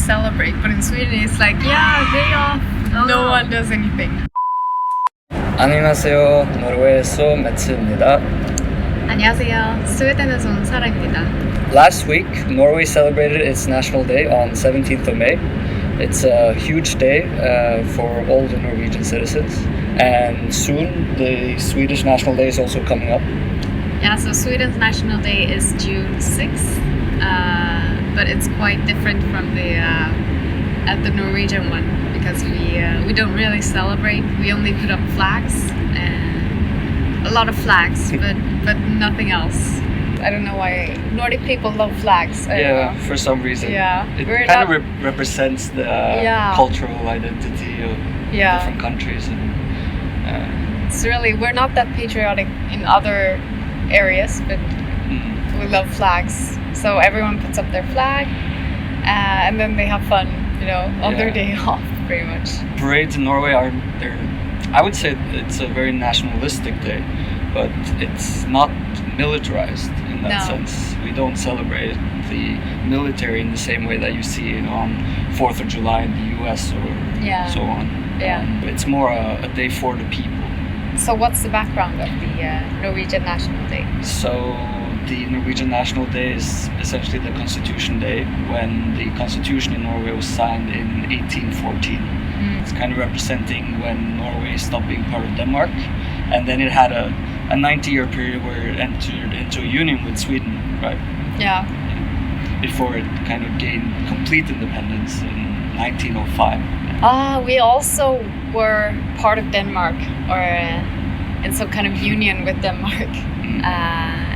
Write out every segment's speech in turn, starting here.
celebrate, but in Sweden it's like, yeah, day off, no one does anything. 안녕하세요. 노르웨이에서 매트입니다. 안녕하세요. 스웨덴에서 온 사라입니다. Last week, Norway celebrated its National Day on 17th of May. It's a huge day for all the Norwegian citizens. And soon, the Swedish National Day is also coming up. Yeah, so Sweden's National Day is June 6th, but it's quite different from the Norwegian one because we don't really celebrate. We only put up flags, a lot of flags, but nothing else. I don't know why Nordic people love flags. For some reason. Yeah, It kind of represents the cultural identity of different countries. It's really, we're not that patriotic in other areas, but we love flags. So everyone puts up their flag, and then they have fun, on their day off, pretty much. Parades in Norway I would say it's a very nationalistic day, but it's not militarized in that sense. We don't celebrate the military in the same way that you see it on 4th of July in the US or so on. It's more a day for the people. So what's the background of the Norwegian National Day? So the Norwegian National Day is essentially the Constitution Day when the Constitution in Norway was signed in 1814. It's kind of representing when Norway stopped being part of Denmark, and then it had a 90-year period where it entered into a union with Sweden, right? Yeah. Before it kind of gained complete independence in 1905. We also were part of Denmark, or in some kind of union with Denmark.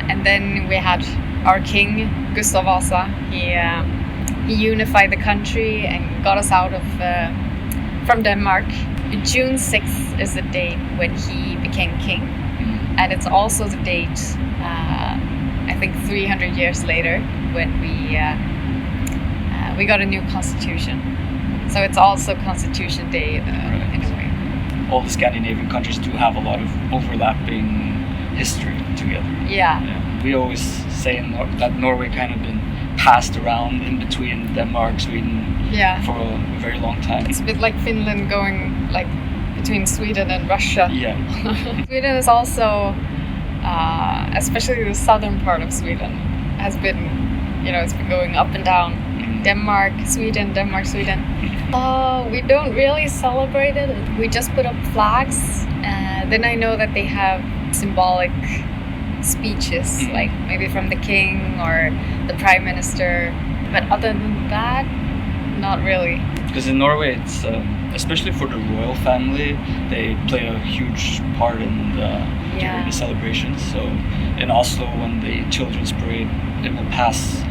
And then we had our king, Gustav Vasa. He unified the country and got us out of from Denmark. June 6th is the date when he became king. And it's also the date, I think 300 years later, when we got a new constitution. So it's also Constitution Day in a way. All the Scandinavian countries do have a lot of overlapping history together. Yeah. We always say that Norway kind of been passed around in between Denmark, Sweden for a very long time. It's a bit like Finland going like between Sweden and Russia. Yeah. Sweden is also, especially the southern part of Sweden, has been, it's been going up and down. Denmark, Sweden, Denmark, Sweden. We don't really celebrate it. We just put up flags. Then I know that they have symbolic speeches, like maybe from the king or the prime minister. But other than that, not really. Because in Norway, it's especially for the royal family, they play a huge part in during the celebrations. So in Oslo, when the children's parade, it will pass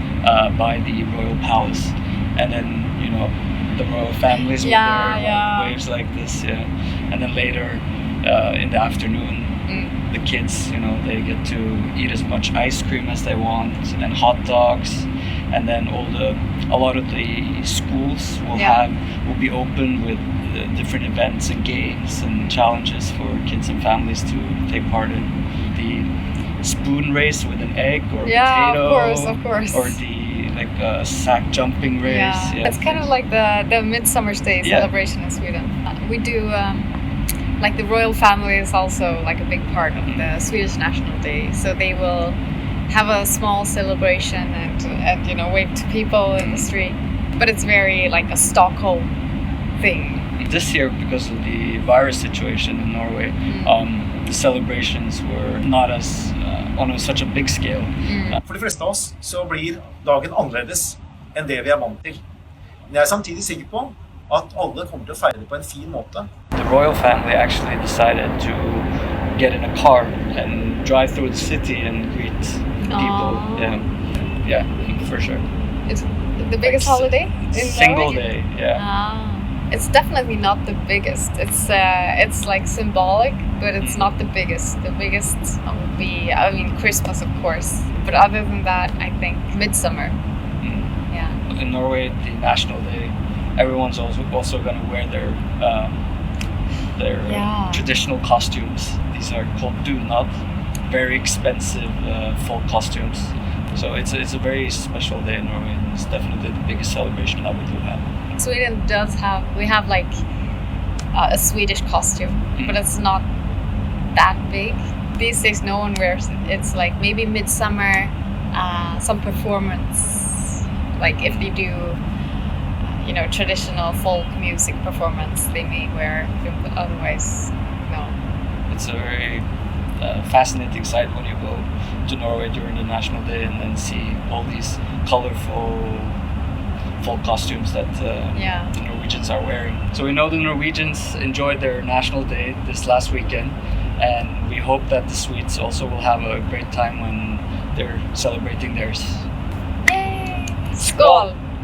by the royal palace, and then the royal families will wear waves like this, and then later in the afternoon, the kids, they get to eat as much ice cream as they want and hot dogs, and then a lot of the schools will be open with different events and games and challenges for kids and families to take part in. The spoon race with an egg or potato, of course, or the sack jumping race. It's kind of like the Midsummer's Day celebration in Sweden. We do like the royal family is also like a big part of the Swedish National Day, so they will have a small celebration and wave to people in the street. But it's very like a Stockholm thing. This year, because of the virus situation in Norway, the celebrations were not as on such a big scale. For de fleste av oss så blir dagen annerledes enn det vi er vant til. Men jeg er samtidig sikker på at alle kommer til å feire det på en fin måte. The royal family actually decided to get in a car and drive through the city and greet people. Yeah, for sure. It's the biggest holiday in single Norway? Day, It's definitely not the biggest. It's like symbolic, but it's not the biggest. The biggest would be, Christmas, of course. But other than that, I think Midsummer. Yeah. In Norway, the National Day, everyone's also going to wear their traditional costumes. These are called dunad, very expensive folk costumes. So it's a very special day in Norway, and it's definitely the biggest celebration that we do have. Sweden does have, we have like a Swedish costume, but it's not that big. These days no one wears it. It's like maybe midsummer, some performance, like if they do, you know, traditional folk music performance, they may wear it, but otherwise, no. It's a very fascinating sight when you go to Norway during the National Day and then see all these colorful folk costumes that the Norwegians are wearing. So we know the Norwegians enjoyed their National Day this last weekend, and we hope that the Swedes also will have a great time when they're celebrating theirs. Yay! Skål!